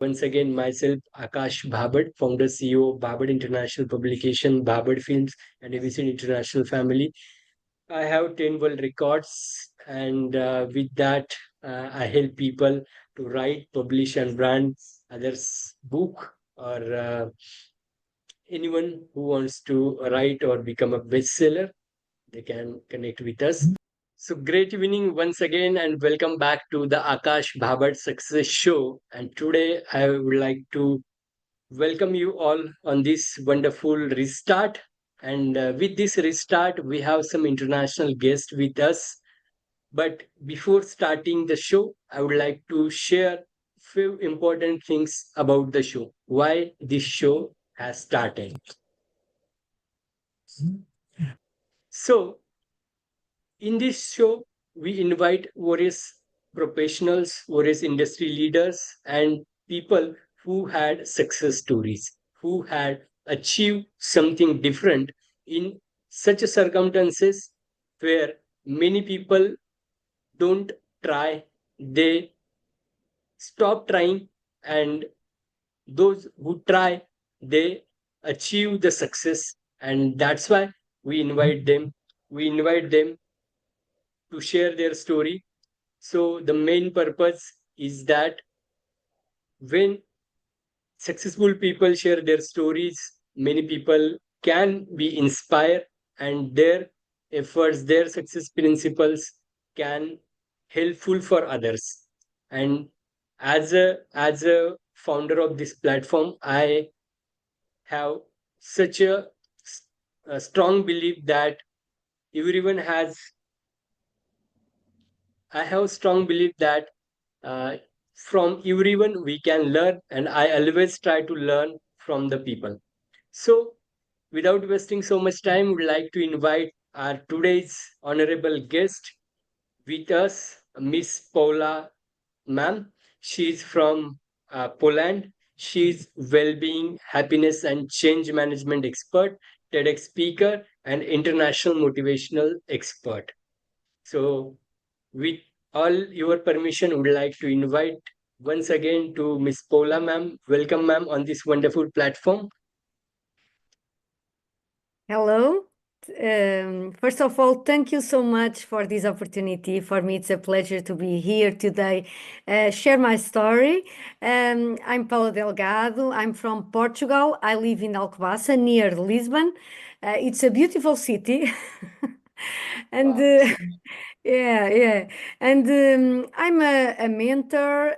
Once again, myself, Aakash Bhabad, founder CEO, Bhabad International Publication, Bhabad Films, and ABCD International Family. I have 10 world records, and with that, I help people to write, publish, and brand others' book or anyone who wants to write or become a bestseller, they can connect with us. So great evening once again, and welcome back to the Akash Bhabad Success Show. And today I would like to welcome you all on this wonderful restart. And with this restart, we have some international guests with us. But before starting the show, I would like to share few important things about the show. Why this show has started. So in this show, we invite various professionals, various industry leaders, and people who had success stories, who had achieved something different in such a circumstances where many people don't try, they stop trying, and those who try, they achieve the success. And that's why we invite them. We invite them to share their story. So the main purpose is that when successful people share their stories, many people can be inspired, and their efforts, their success principles can helpful for others. And as a founder of this platform, I have such a strong belief that everyone has I have strong belief that uh, from everyone we can learn, and I always try to learn from the people. So, without wasting so much time, we'd like to invite our today's honorable guest with us, Miss Paula, ma'am. She's from Poland. She's well-being, happiness, and change management expert, TEDx speaker, and international motivational expert. So, with all your permission, would like to invite once again to Miss Paula, ma'am. Welcome, ma'am, on this wonderful platform. Hello. First of all, thank you so much for this opportunity. For me, it's a pleasure to be here today, share my story. I'm Paula Delgado. I'm from Portugal. I live in Alcobaça, near Lisbon. It's a beautiful city. And Wow. yeah, yeah. And I'm a mentor,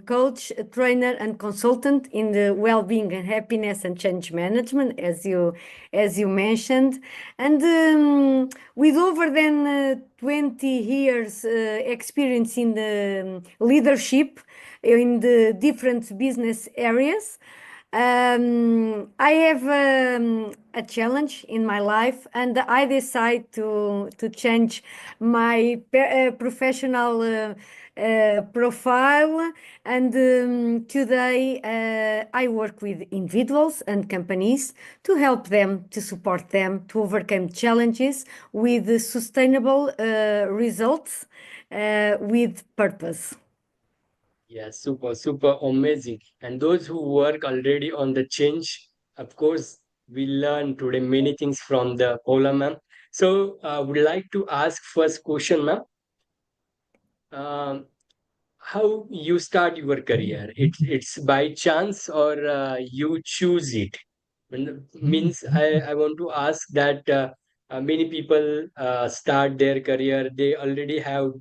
coach, a trainer, and consultant in the well-being and happiness and change management, as you mentioned. And with over than 20 years experience in the leadership in the different business areas. I have a challenge in my life, and I decide to change my professional profile. And today I work with individuals and companies to help them, to support them to overcome challenges with sustainable results with purpose. Yeah, super, super amazing. And those who work already on the change, of course, we learn today many things from the Paula, ma'am. So, would like to ask first question, ma'am. Um, how you start your career? It's by chance or you choose it? Means I want to ask that many people start their career, they already have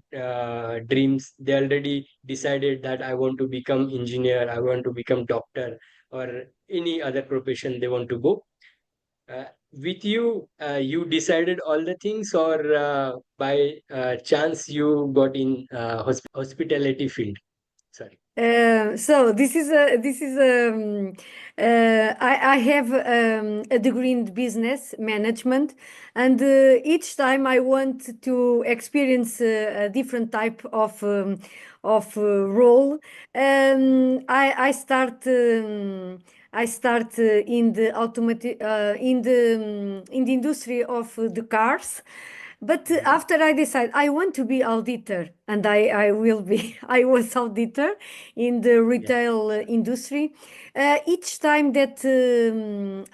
dreams, they already decided that I want to become engineer, I want to become doctor, or any other profession they want to go. With you, you decided all the things, or by chance you got in hospitality field? Sorry. So I have a degree in business management, and each time I want to experience a different type of role. I start in the automotive in the industry of the cars. But Mhm. after I decided I want to be auditor, and I will be, I was auditor in the Yeah. retail industry. Each time that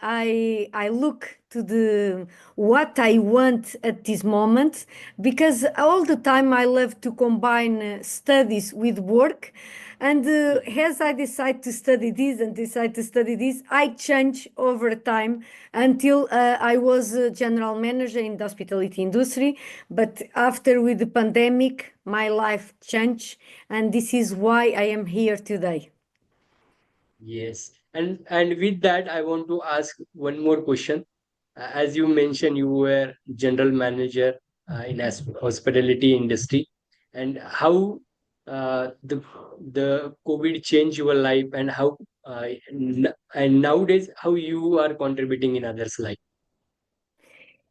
I look to the what I want at this moment, because all the time I love to combine studies with work. And Mhm. as I decide to study this and decide to study this, I change over time until I was a general manager in the hospitality industry. But after with the pandemic, my life changed, and this is why I am here today. Yes. And with that, I want to ask one more question. As you mentioned, you were general manager in hospitality industry, and how the COVID changed your life, and how and nowadays how you are contributing in others' life.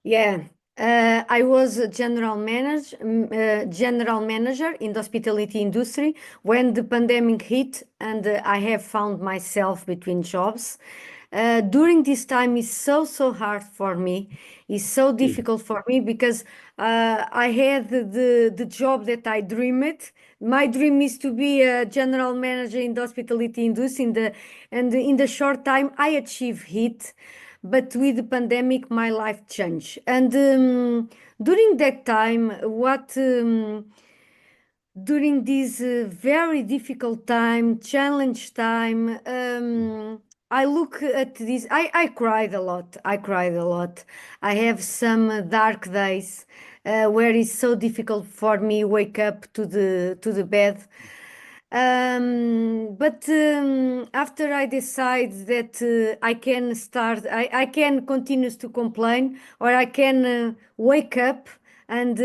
Yeah, I was a general manager in the hospitality industry when the pandemic hit, and I have found myself between jobs. During this time is so hard for me. It's so Mhm. difficult for me because I had the job that I dreamed. My dream is to be a general manager in the hospitality industry. And in the short time, I achieved it. But with the pandemic, my life changed. And during that time, what during this very difficult time, challenge time, I look at this. I cried a lot. I cried a lot. I have some dark days where it's so difficult for me wake up to the bed. But after I decide that I can continue to complain, or I can wake up and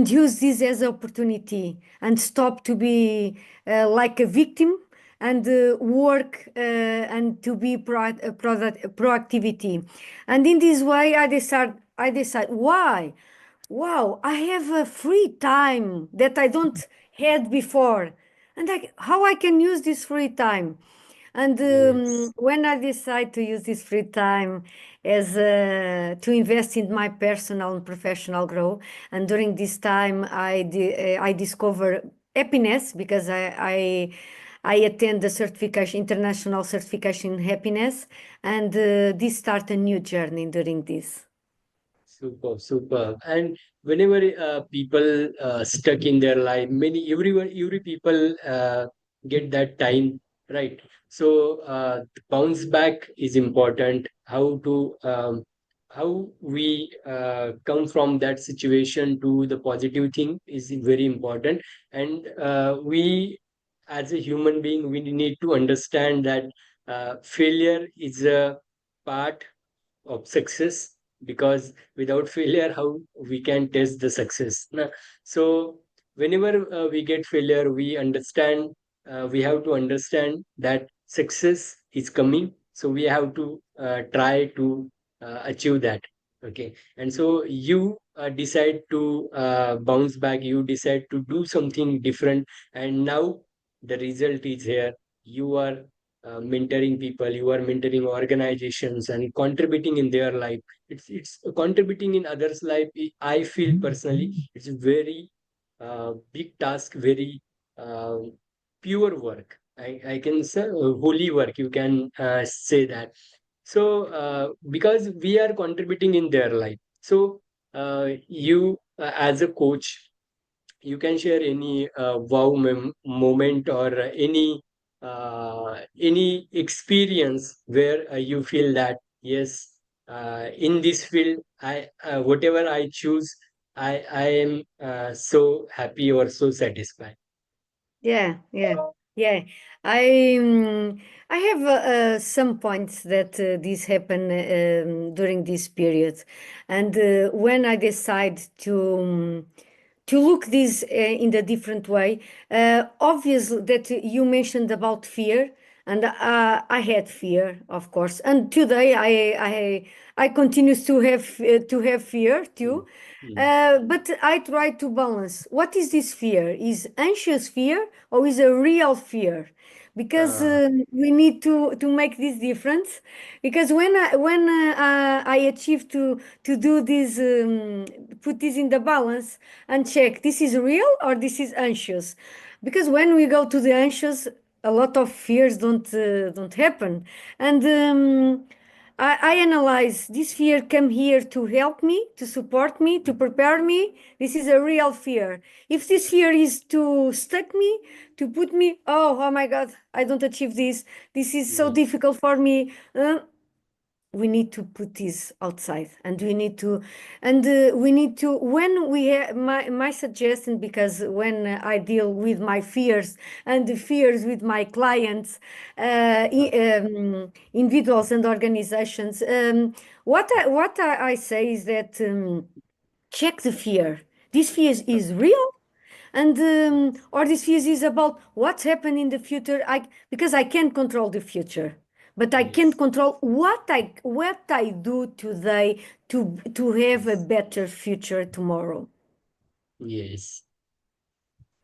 use this as an opportunity and stop to be like a victim and work and to be proactivity. And in this way, I decide why. Wow, I have a free time that I don't had before, and how I can use this free time. And Yes. when I decide to use this free time as to invest in my personal and professional growth, and during this time I discover happiness because I attend the certification, international certification in happiness, and this start a new journey during this. Super, super. And whenever people stuck in their life, every people get that time, right? So bounce back is important. How we come from that situation to the positive thing is very important. And we, as a human being, we need to understand that failure is a part of success, because without failure how we can test the success so whenever we get failure, we have to understand that success is coming, so we have to try to achieve that. Okay, and so you decide to bounce back, you decide to do something different, and now the result is here. You are mentoring people, you are mentoring organizations and contributing in their life. It's contributing in others life. I feel personally it's a very big task, very uh, pure work. I can say holy work, you can say that. So because we are contributing in their life, so you as a coach, you can share any wow moment, or any experience where you feel that yes, in this field, I whatever I choose, I am so happy or so satisfied. Yeah, yeah, yeah. I I have some points that this happen during this period, and when I decide to look this in a different way, obvious that you mentioned about fear, and I had fear, of course, and today I continues to have fear Mm, too. mm, But I try to balance. What is this fear? Is anxious fear or is a real fear? because uh, we need to make this difference. Because when I achieve to do this, put this in the balance and check this is real or this is anxious. Because when we go to the anxious, a lot of fears don't happen. And I analyze this fear come here to help me, to support me, to prepare me. This is a real fear. If this fear is to stuck me, to put me, oh my God, I don't achieve this. This is so yes, difficult for me. We need to put this outside, and we need to, when we have my suggestion, because when I deal with my fears and the fears with my clients, individuals and organizations, what I say is that, check the fear. This fear is real, and or this fear is about what's happened in the future. Because I can't control the future, but I can yes, control what I do today to have a yes, better future tomorrow. yes.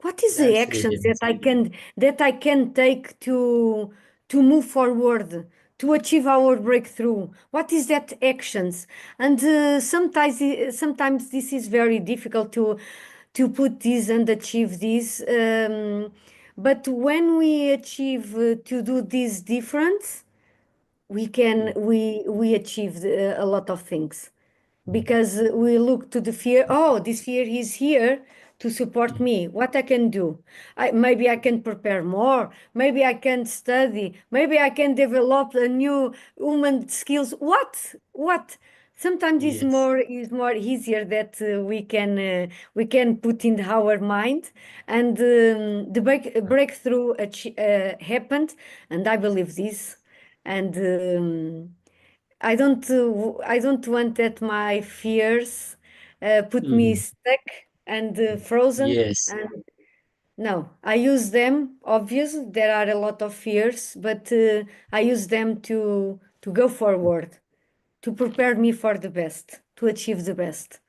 What is the That's really actions that nice. I can take to move forward, to achieve our breakthrough? What is that actions? And sometimes this is very difficult to put this and achieve this. But when we achieve to do this difference, we achieve a lot of things, because we look to the fear. Oh, this fear is here to support me. What I can do? Maybe I can prepare more. Maybe I can study. Maybe I can develop a new human skills. What? Sometimes it's Yes. more easier that we can put in our mind, and the breakthrough happened, and I believe this, and. I don't want that my fears put me Mhm. stuck and frozen. Yes. And no, I use them. Obvious, there are a lot of fears, but I use them to go forward, to prepare me for the best, to achieve the best.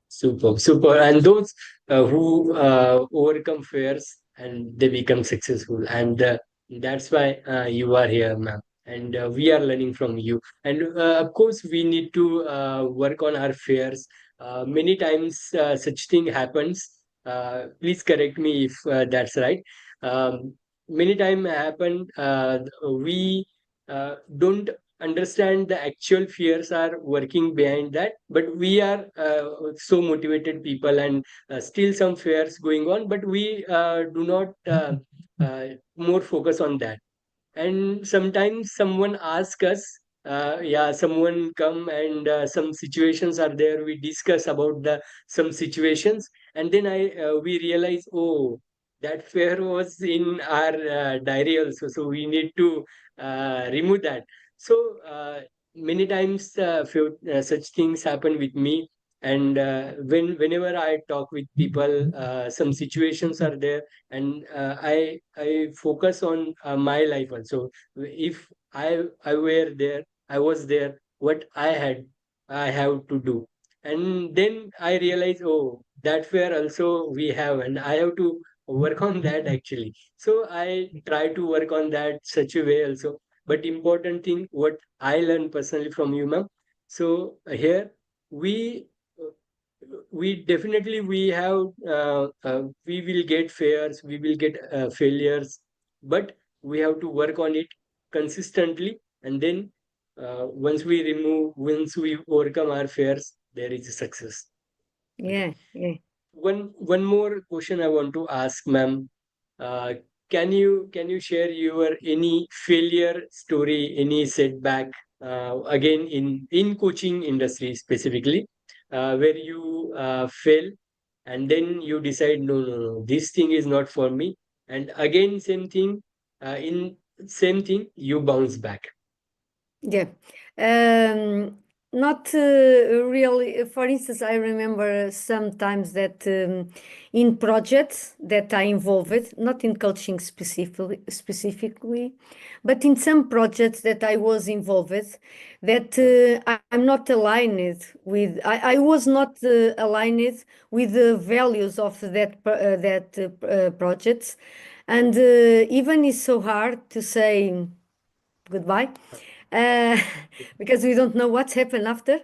Super, super. And those who overcome fears and they become successful. And that's why you are here, ma'am. And we are learning from you. And of course, we need to work on our fears. Many times, such thing happens. Please correct me if that's right. Um, Many time happen. We don't understand the actual fears are working behind that, but we are so motivated people, and still some fears going on, but we do not more focus on that. And sometimes someone asks us, yeah, someone come and some situations are there, we discuss about the some situations, and then we realize, oh, that fear was in our diary also, so we need to remove that. So many times such things happen with me. And whenever I talk with people, some situations are there, and I focus on my life also. If I were there, I was there, what I have to do, and then I realize, oh, that fear also we have, and I have to work on that actually. So I try to work on that such a way also. But important thing, what I learned personally from you, ma'am. So here we we definitely we have we will get failures, we will get failures, but we have to work on it consistently. And then once we overcome our fears, there is a success. Okay. Yeah, yeah, One more question I want to ask, ma'am. uh, can you share your any failure story, any setback, again in coaching industry specifically, where you fail, and then you decide, no, no, no, this thing is not for me, and again same thing, in same thing you bounce back. yeah. Not really. For instance, I remember sometimes that in projects that I involved, not in coaching specifically, but in some projects that I was involved, that I'm not aligned with. I was not aligned with the values of that projects, And even it's so hard to say goodbye, uh, because we don't know what's happened after.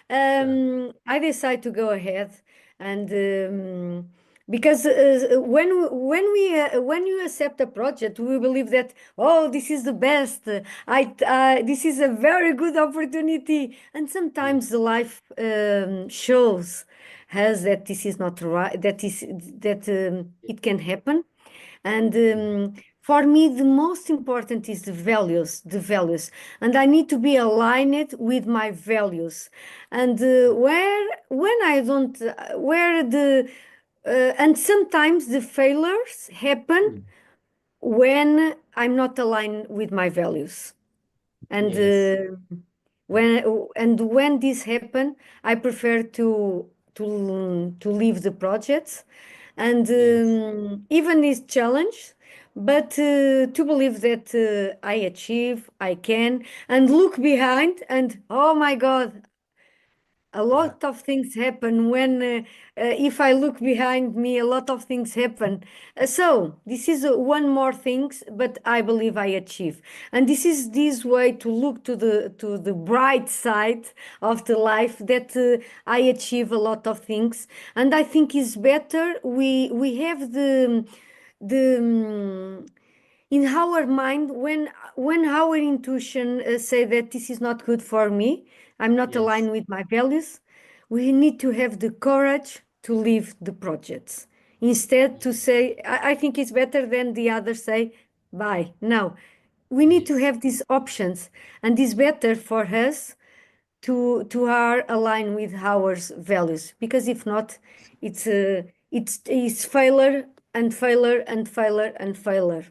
Yeah. I decide to go ahead, and because when you accept a project, we believe that, oh, this is the best. This is a very good opportunity, and sometimes the Yes. life shows us that this is not right. That it can happen, and Mm. for me, the most important is the values, and I need to be aligned with my values. And where when I don't, where the and sometimes the failures happen Mm. when I'm not aligned with my values. And Yes. Mm. when this happen, I prefer to leave the projects, and Yes. even this challenge, but to believe that I achieve, I can, and look behind, and oh my God, a Yeah. lot of things happen when if I look behind me, a lot of things happen. So this is one more things, but I believe I achieve, and this is this way to look to the bright side of the life, that I achieve a lot of things, and I think is better we have the in our mind, when our intuition say that this is not good for me, I'm not Yes. aligned with my values, we need to have the courage to leave the projects, instead to Yes. say, I think it's better than the others say bye. No, we need to Yes. have these options, and it's better for us to are aligned with our values, because if not, it's failure and failure and failure and failure.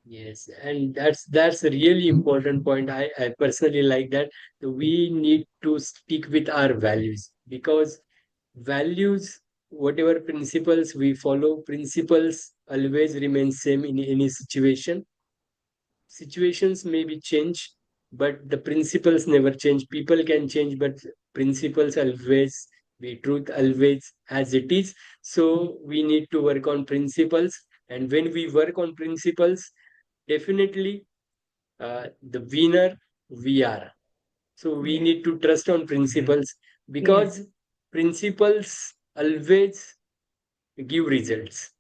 Yes, and that's a really important point. I personally like that. We need to stick with our values, because values, whatever principles we follow, principles always remain same in any situation. Situations may be changed, but the principles never change. People can change, but principles always be truth, always as it is. So we need to work on principles, and when we work on principles, definitely the winner we are. So we Yeah, need to trust on principles, yeah, because principles always give results.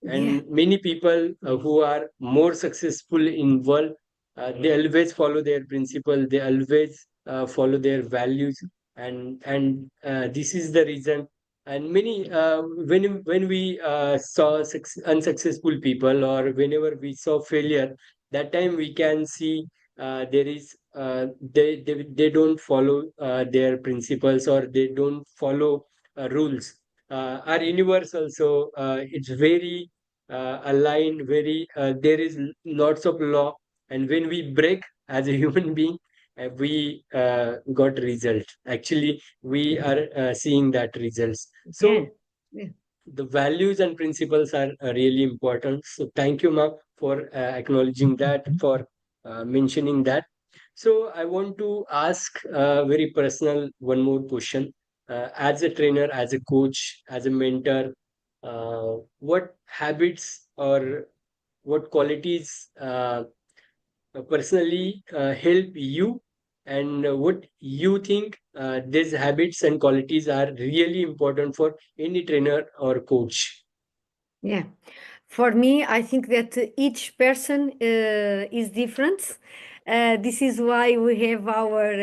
yeah, And many people who are more successful in world, they always follow their principle, they always follow their values, and this is the reason. And many when we saw unsuccessful people, or whenever we saw failure, that time we can see there is they don't follow their principles, or they don't follow rules. Our universe also, it's very aligned, very there is lots of law, and when we break as a human being, we got result. Actually, we are seeing that results. yeah, So yeah. the values and principles are really important. So thank you, ma'am, for acknowledging that, for mentioning that. So I want to ask a very personal one more question. As a trainer, as a coach, as a mentor, what habits or what qualities personally help you, and what you think these habits and qualities are really important for any trainer or coach? Yeah. For me, I think that each person is different. This is why we have our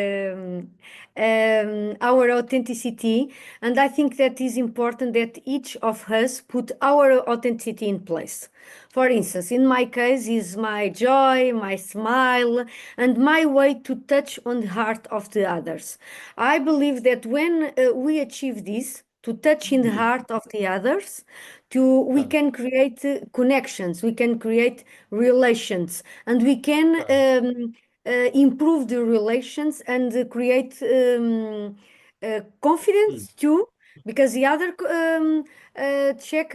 authenticity, and I think that is important that each of us put our authenticity in place. For instance, in my case, is my joy, my smile, and my way to touch on the heart of the others. I believe that when we achieve this, to touch in the Hmm. heart of the others, to we Huh, can create connections, we can create relations, and we can huh, improve the relations, and create hmm, confidence too, because the other check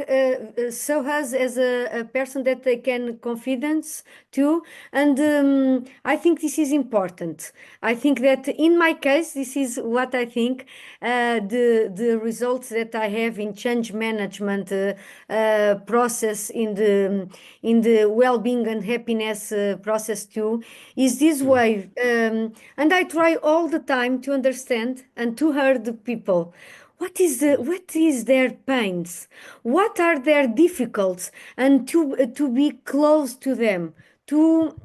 saw us as a person that they can confidence to, and I think this is important. I think that in my case, this is what I think, the results that I have in change management process in the well-being and happiness process too, is this Mm. way, and I try all the time to understand and to hear the people. What is their pains? What are their difficulties? And to be close to them, Yes.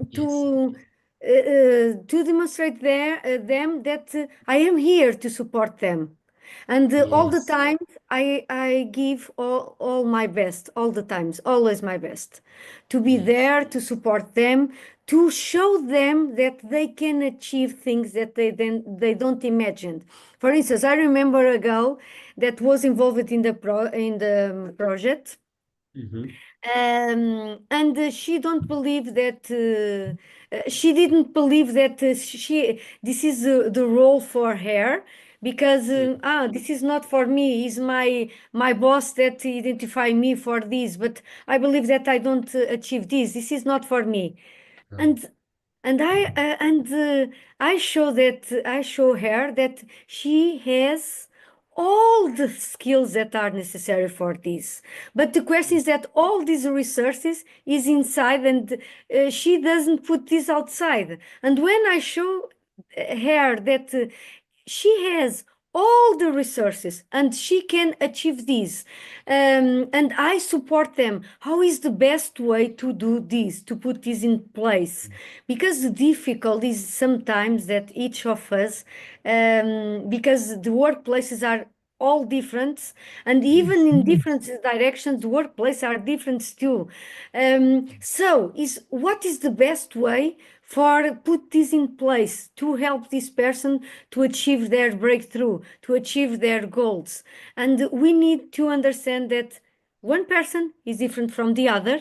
to demonstrate them that I am here to support them. And all the Yes. time, I give all my best, all the times, always my best, to be Yes. there to support them, to show them that they can achieve things that they don't imagine. For instance, I remember a girl that was involved in the project, Mm-hmm. and she don't believe that she didn't believe that she this is the role for her, because this is not for me, is my boss that identify me for this, but I believe that I don't achieve this is not for me. Mm. And I show her that she has all the skills that are necessary for this. But the question is that all these resources is inside, and she doesn't put this outside. And when I show her that she has all the resources and she can achieve this, and I support them, how is the best way to do this, to put this in place? Because the difficult is sometimes that each of us, because the workplaces are all different, and even Yes. in different directions the workplace are different too. So is what is the best way for put this in place to help this person to achieve their breakthrough, to achieve their goals? And we need to understand that one person is different from the other,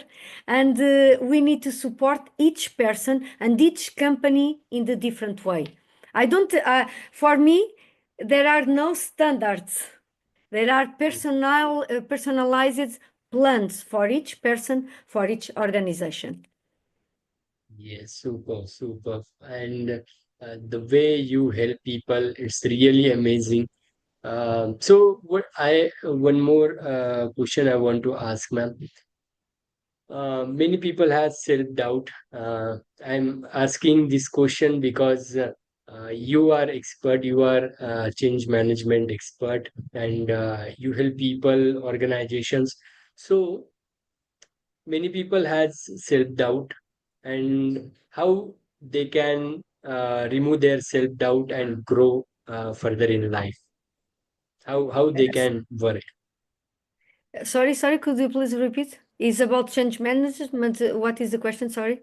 and we need to support each person and each company in the different way. I don't For me, there are no standards. There are personalized plans for each person, for each organization. Yes, super, super. And the way you help people, it's really amazing. So what I one more question I want to ask, ma'am. Many people have self-doubt. I'm asking this question because you are expert, you are change management expert, and you help people, organizations. So many people has self-doubt, and how they can remove their self-doubt and grow further in life. How they Yes. can work. Sorry, could you please repeat? It's about change management. What is the question? Sorry.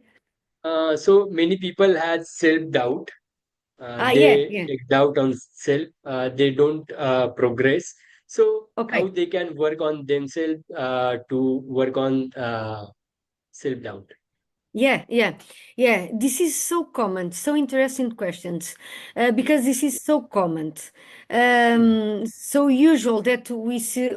So many people have self-doubt. Yeah, They yeah. take doubt on self. They don't progress. So how Okay. they can work on themselves to work on self-doubt. Yeah. This is so common, so interesting questions, because this is so common, Mm. so usual that we see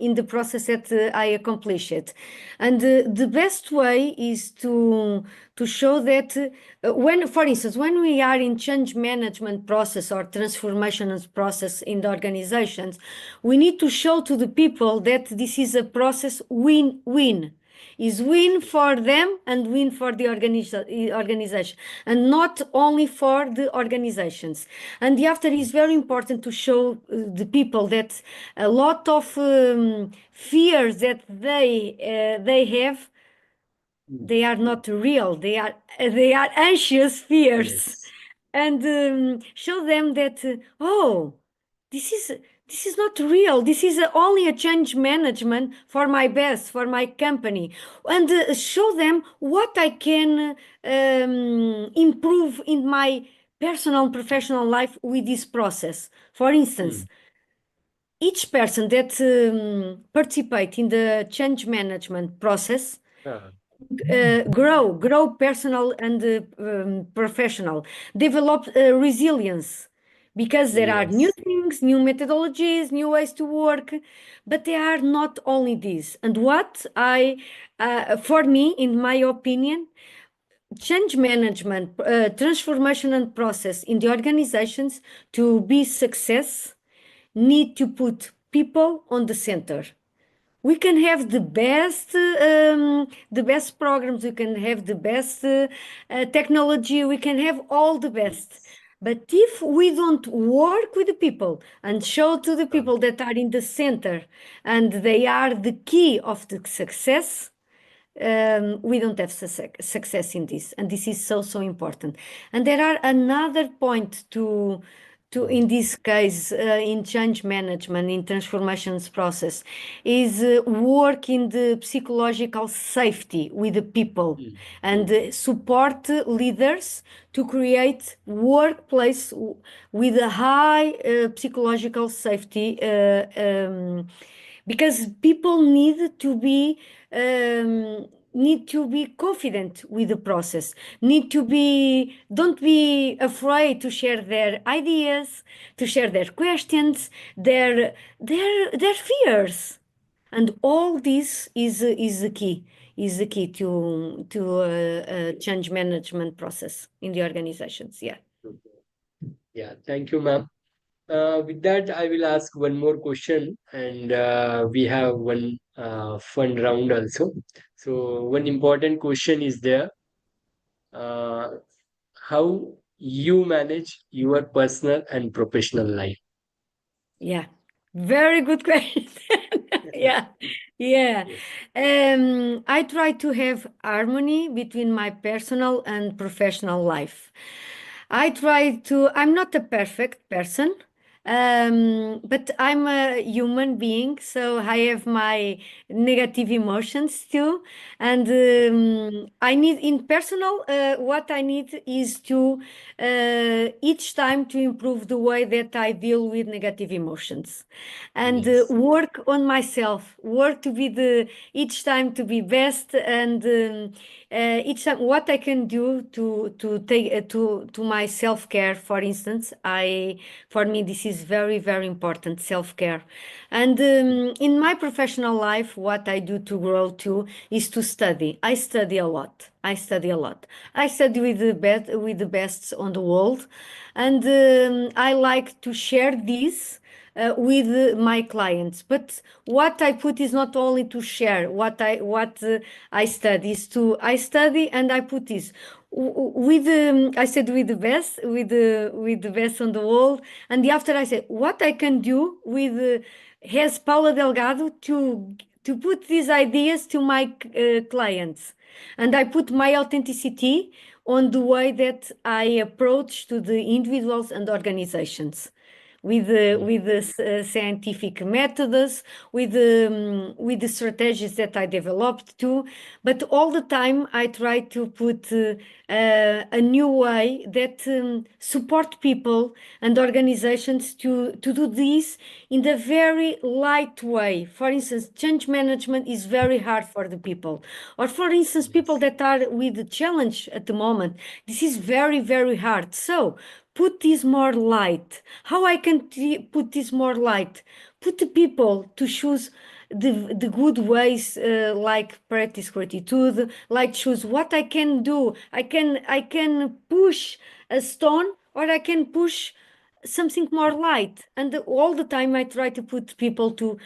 in the process that I accomplish it, and the best way is to show that when, for instance, when we are in change management process or transformation process in the organizations, we need to show to the people that this is a process win-win, is win for them and win for the organization, and not only for the organizations. And the after is very important to show the people that a lot of fears that they have, Mm. they are not real, they are anxious fears, Yes. and show them that this is this is not real, this is only a change management for my best, for my company, and show them what I can improve in my personal and professional life with this process. For instance, Mm. each person that participate in the change management process Ah, grow personal and professional, develop resilience, because there are new Yes. things, new methodologies, new ways to work, but they are not only these. And for me, in my opinion, change management, transformation and process in the organizations to be success need to put people on the center. We can have the best programs, we can have the best technology, we can have all the best, Yes. but if we don't work with the people and show to the Uh, people that are in the center and they are the key of the success, we don't have success in this, and this is so important. And there are another point to mm, in this case, in change management, in transformations process, is work in the psychological safety with the people mm, and support leaders to create workplace with a high psychological safety, because people need to be confident with the process, need to be don't be afraid to share their ideas, to share their questions, their fears, and all this is the key to change management process in the organizations. Yeah. okay. Yeah, thank you, ma'am. With that, I will ask one more question, and we have one fun round also. So, one important question is there: uh, how you manage your personal and professional life? Yeah, very good question. Yeah, yeah. Yes. I try to have harmony between my personal and professional life. I'm not a perfect person, but I'm a human being, so I have my negative emotions too. And I need, in personal, what I need is to each time to improve the way that I deal with negative emotions and Yes. work on myself, work to be each time to be best, and each time what I can do to take to my self-care. For instance, for me this is very important, self-care. And in my professional life, what I do to grow too is to study. I study a lot. I study a lot. I study with the best on the world, and I like to share this with my clients. But what I put is not only to share what I study, is to I study and I put this with I said with the best, with the best on the world, and after I said what I can do with has Paula Delgado to put these ideas to my clients, and I put my authenticity on the way that I approach to the individuals and organizations with the scientific methods, with the strategies that I developed too. But all the time, I try to put a new way that support people and organizations to do this in a very light way. For instance, change management is very hard for the people. Or for instance, people Yes. that are with the challenge at the moment. This is very hard. So put this more light. How I can put this more light? Put the people to choose the good ways, like practice gratitude, like choose what I can do. I can push a stone, or I can push something more light. And all the time I try to put people to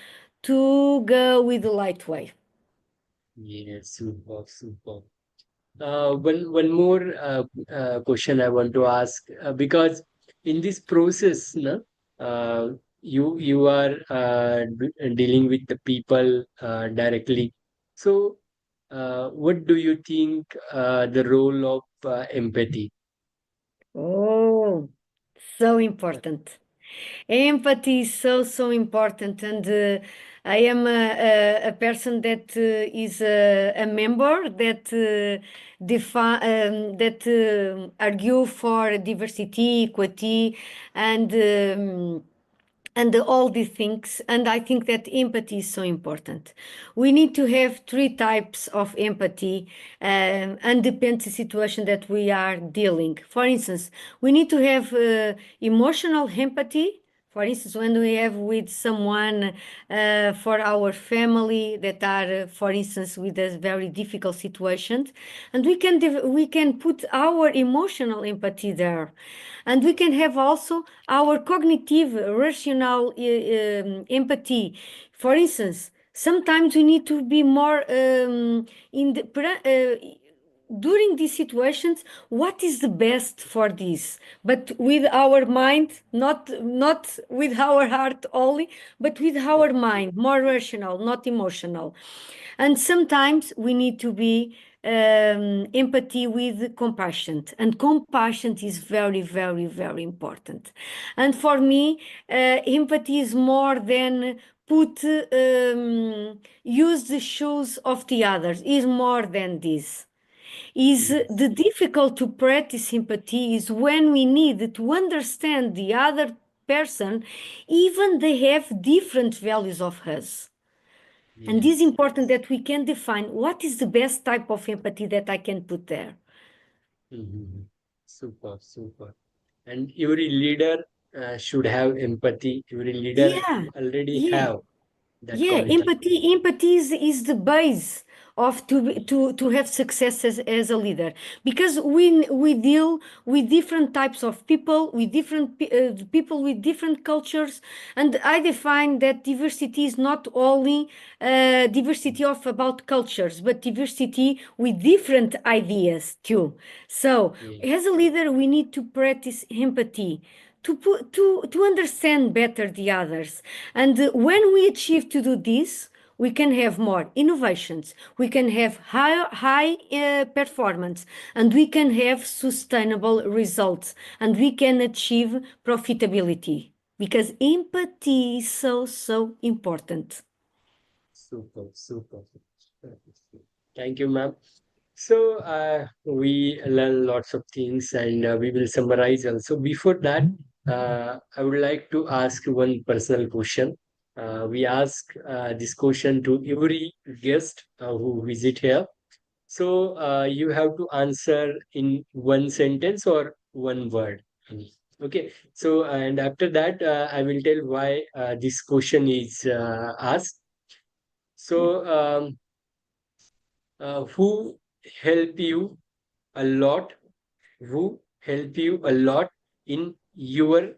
go with the light way. Yes. Super. Super. One more question I want to ask, because in this process, no, you are dealing with the people directly. So, what do you think the role of empathy? Oh, so important. Empathy is so important, and I am a person that is a member that argue for diversity, equity, and and all these things. And I think that empathy is so important. We need to have three types of empathy, and depends the situation that we are dealing. For instance, we need to have emotional empathy. For instance, when we have with someone, for our family that are, for instance, with a very difficult situation, and we can put our emotional empathy there, and we can have also our cognitive, rational empathy. For instance, sometimes we need to be more in the during these situations, what is the best for this, but with our mind, not with our heart only, but with our mind, more rational, not emotional. And sometimes we need to be empathy with compassion, and compassion is very, very, very important. And for me, empathy is more than put use the shoes of the others, is more than this. Is Yes. the difficult to practice empathy is when we need to understand the other person, even they have different values of us. And it is Yes. important that we can define what is the best type of empathy that I can put there. Mhm. Super, super. And every leader should have empathy. Every leader Yeah, already yeah. have that Yeah, quality. empathy is the base of to have success as a leader, because we deal with different types of people, with different people with different cultures. And I define that diversity is not only diversity of about cultures, but diversity with different ideas too. So Yeah. as a leader we need to practice empathy, to understand better the others. And when we achieve to do this, we can have more innovations, we can have high performance, and we can have sustainable results, and we can achieve profitability, because empathy is so, so important. Super, super. Thank you, ma'am. So we learn lots of things, and we will summarize also. Before that, I would like to ask one personal question. We ask this question to every guest who visit here. So you have to answer in one sentence or one word. Okay. So and after that, I will tell why this question is asked. Yeah. So who help you a lot, who help you a lot in your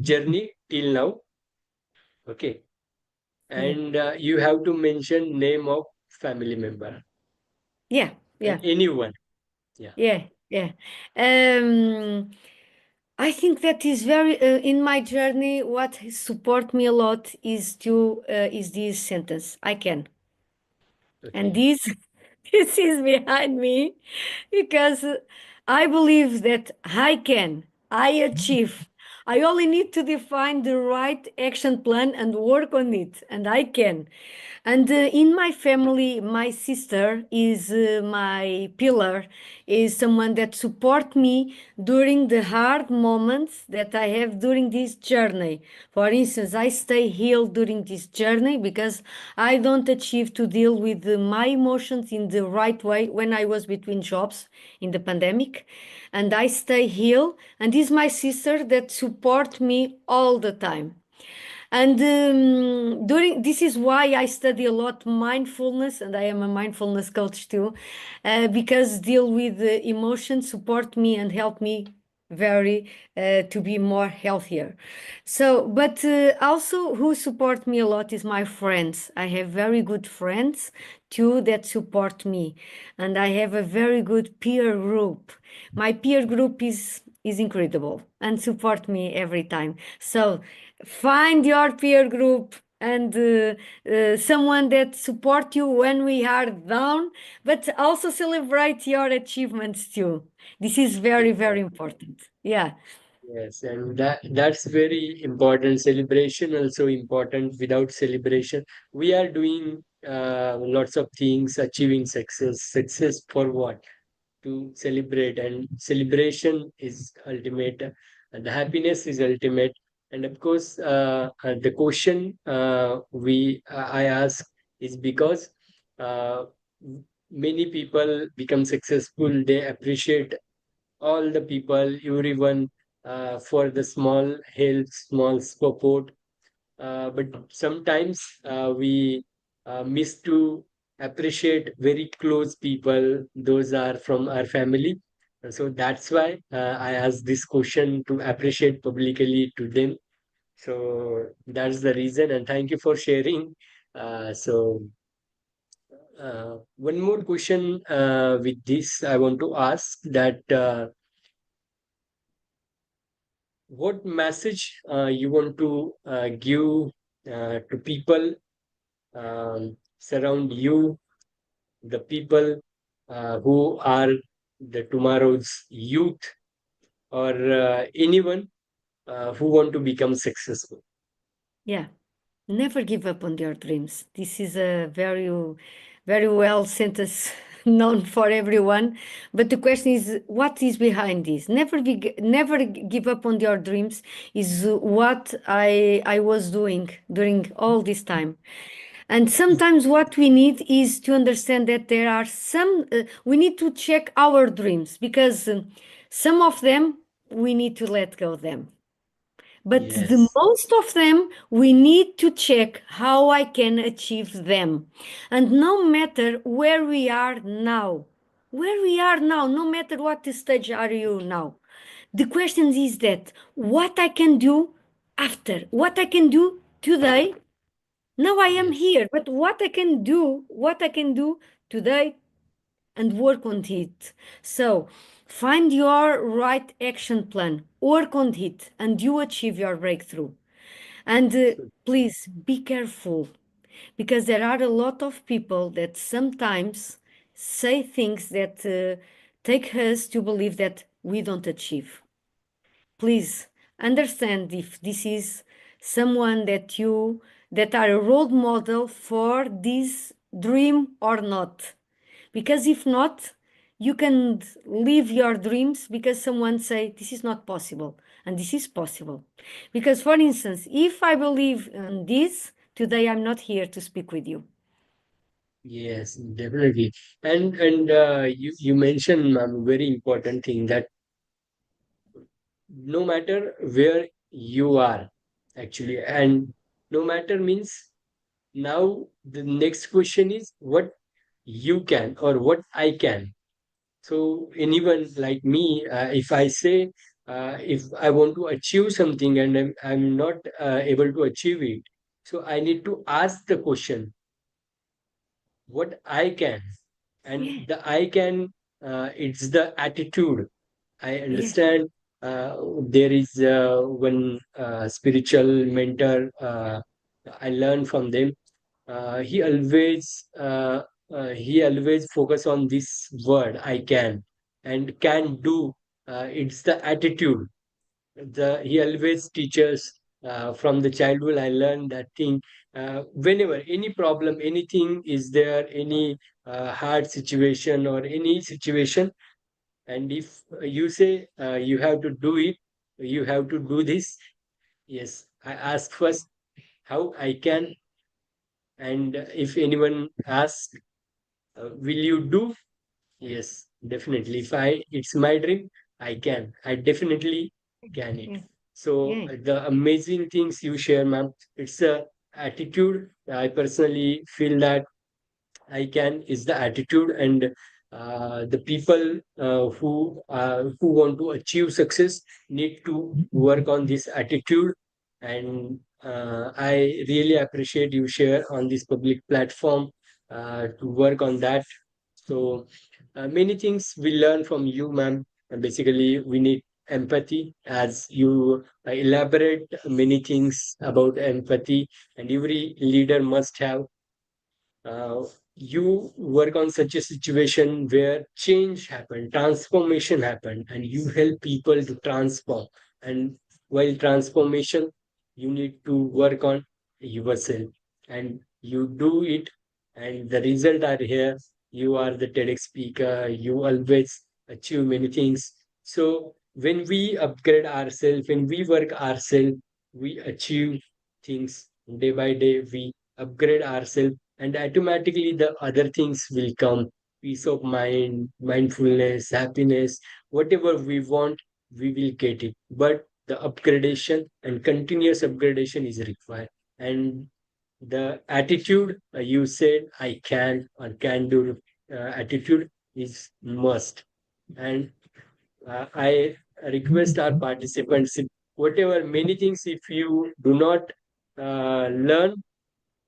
journey till now. Okay. Yeah. And you have to mention name of family member Yeah. and Yeah. anyone. Yeah. Yeah. Yeah. Um, I think that is very in my journey. What support me a lot is this sentence. I can, and Okay. this this is behind me, because I believe that I can, I achieve. I only need to define the right action plan and work on it, and I can. And in my family, my sister is my pillar, is someone that support me during the hard moments that I have during this journey. For instance, I stay healed during this journey because I don't achieve to deal with my emotions in the right way when I was between jobs in the pandemic, and I stay healed. And is my sister that support me all the time. And during this is why I study a lot mindfulness, and I am a mindfulness coach too, because deal with emotions, support me and help me very to be more healthier. So, but also who support me a lot is my friends. I have very good friends too that support me, and I have a very good peer group. My peer group is incredible and support me every time. So find your peer group, and someone that support you when we are down, but also celebrate your achievements too. This is very, very Exactly. important. Yeah. Yes, and that's very important. Celebration also important. Without celebration, we are doing lots of things, achieving success. Success for what? To celebrate, and celebration is ultimate, and the happiness is ultimate. And of course, the question we I ask is because uh, many people become successful. They appreciate all the people, everyone, for the small help, small support. But sometimes we miss to appreciate very close people. Those are from our family. So that's why I asked this question to appreciate publicly to them. So that's the reason, and thank you for sharing. One more question with this, I want to ask that what message you want to give to people surround you, the people who are the tomorrow's youth, or anyone who want to become successful. Yeah. Never give up on your dreams. This is a very, very well sentence known for everyone. But the question is, what is behind this? Never give up on your dreams is what I was doing during all this time. And sometimes what we need is to understand that there are some, we need to check our dreams because some of them we need to let go them. But the Yes, most of them, we need to check how I can achieve them. And no matter where we are now, no matter what stage are you now, the question is that what I can do after, what I can do today. Now I am yes, here, but what I can do today and work on it. So find your right action plan, work on it, and you achieve your breakthrough. And please be careful because there are a lot of people that sometimes say things that take us to believe that we don't achieve. Please understand if this is someone that are a role model for this dream or not, because if not, you can live your dreams because someone say this is not possible and this is possible. Because for instance, if I believe in this today, I'm not here to speak with you. yes, definitely. And you mentioned a very important thing that no matter where you are, actually, and no matter means now the next question is what you can or what I can. So anyone like me, if I say if I want to achieve something and I'm not able to achieve it, so I need to ask the question what I can. And Yeah, the I can, it's the attitude. I yeah, understand there is one spiritual mentor I learned from them. He always focus on this word I can, and can do. It's the attitude. He always teaches from the childhood. I learned that thing. Whenever any problem, anything is there, any hard situation or any situation, and if you say you have to do it, you have to do this. Yes, I ask first how I can, and if anyone asks, will you do? Yes, definitely. If it's my dream, I can. I definitely can it. yeah, So yeah, the amazing things you share, ma'am, it's a attitude. I personally feel that I can is the attitude, and the people who want to achieve success need to work on this attitude. And I really appreciate you share on this public platform to work on that. So many things we learn from you, ma'am. And basically, we need empathy, as you elaborate many things about empathy, and every leader must have. uh, you work on such a situation where change happened, transformation happened, and you help people to transform. And while transformation, you need to work on yourself, and you do it, and the result are here. You are the TEDx speaker. You always achieve many things. So when we upgrade ourselves, when we work ourselves, we achieve things day by day, we upgrade ourselves, and automatically the other things will come. Peace of mind, mindfulness, happiness, whatever we want, we will get it. But the upgradation and continuous upgradation is required. And the attitude, you said, I can or can do, attitude is must. And I request our participants, whatever many things, if you do not learn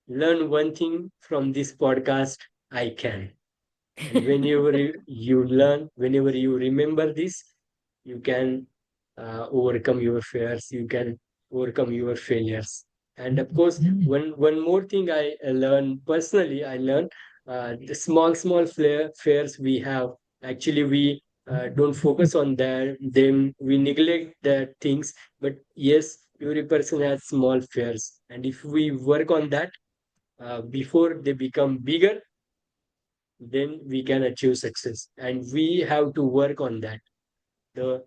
one thing from this podcast, I can. And whenever you learn, whenever you remember this, you can overcome your fears, you can overcome your failures. And of course, one more thing I learned personally, I learned the small fears we have. Actually, we don't focus on them, we neglect the things. But yes, every person has small fears, and if we work on that before they become bigger, then we can achieve success, and we have to work on that. The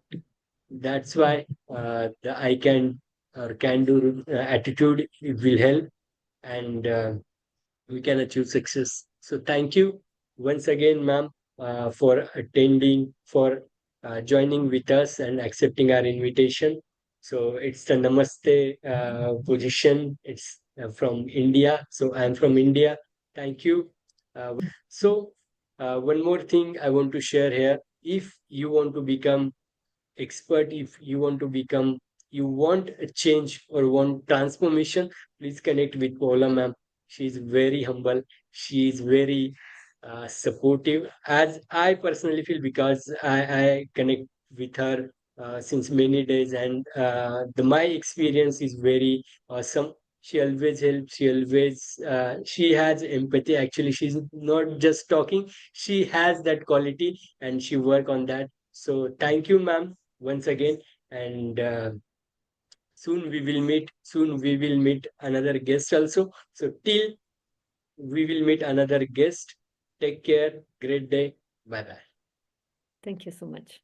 That's why the I can or can do attitude will help, and we can achieve success. So thank you once again, ma'am, for attending, for joining with us and accepting our invitation. So it's the Namaste position. It's from India. So I'm from India. Thank you. So one more thing I want to share here. If you want to become expert, if you want to become, you want a change or want transformation, please connect with Paula, ma'am. She is very humble, she is very supportive, as I personally feel, because I connect with her since many days, and my experience is very awesome. She always helps, she always she has empathy. Actually, she's not just talking, she has that quality, and she work on that. So thank you, ma'am, once again. And soon we will meet another guest also. So till we will meet another guest, take care, great day, bye bye. Thank you so much.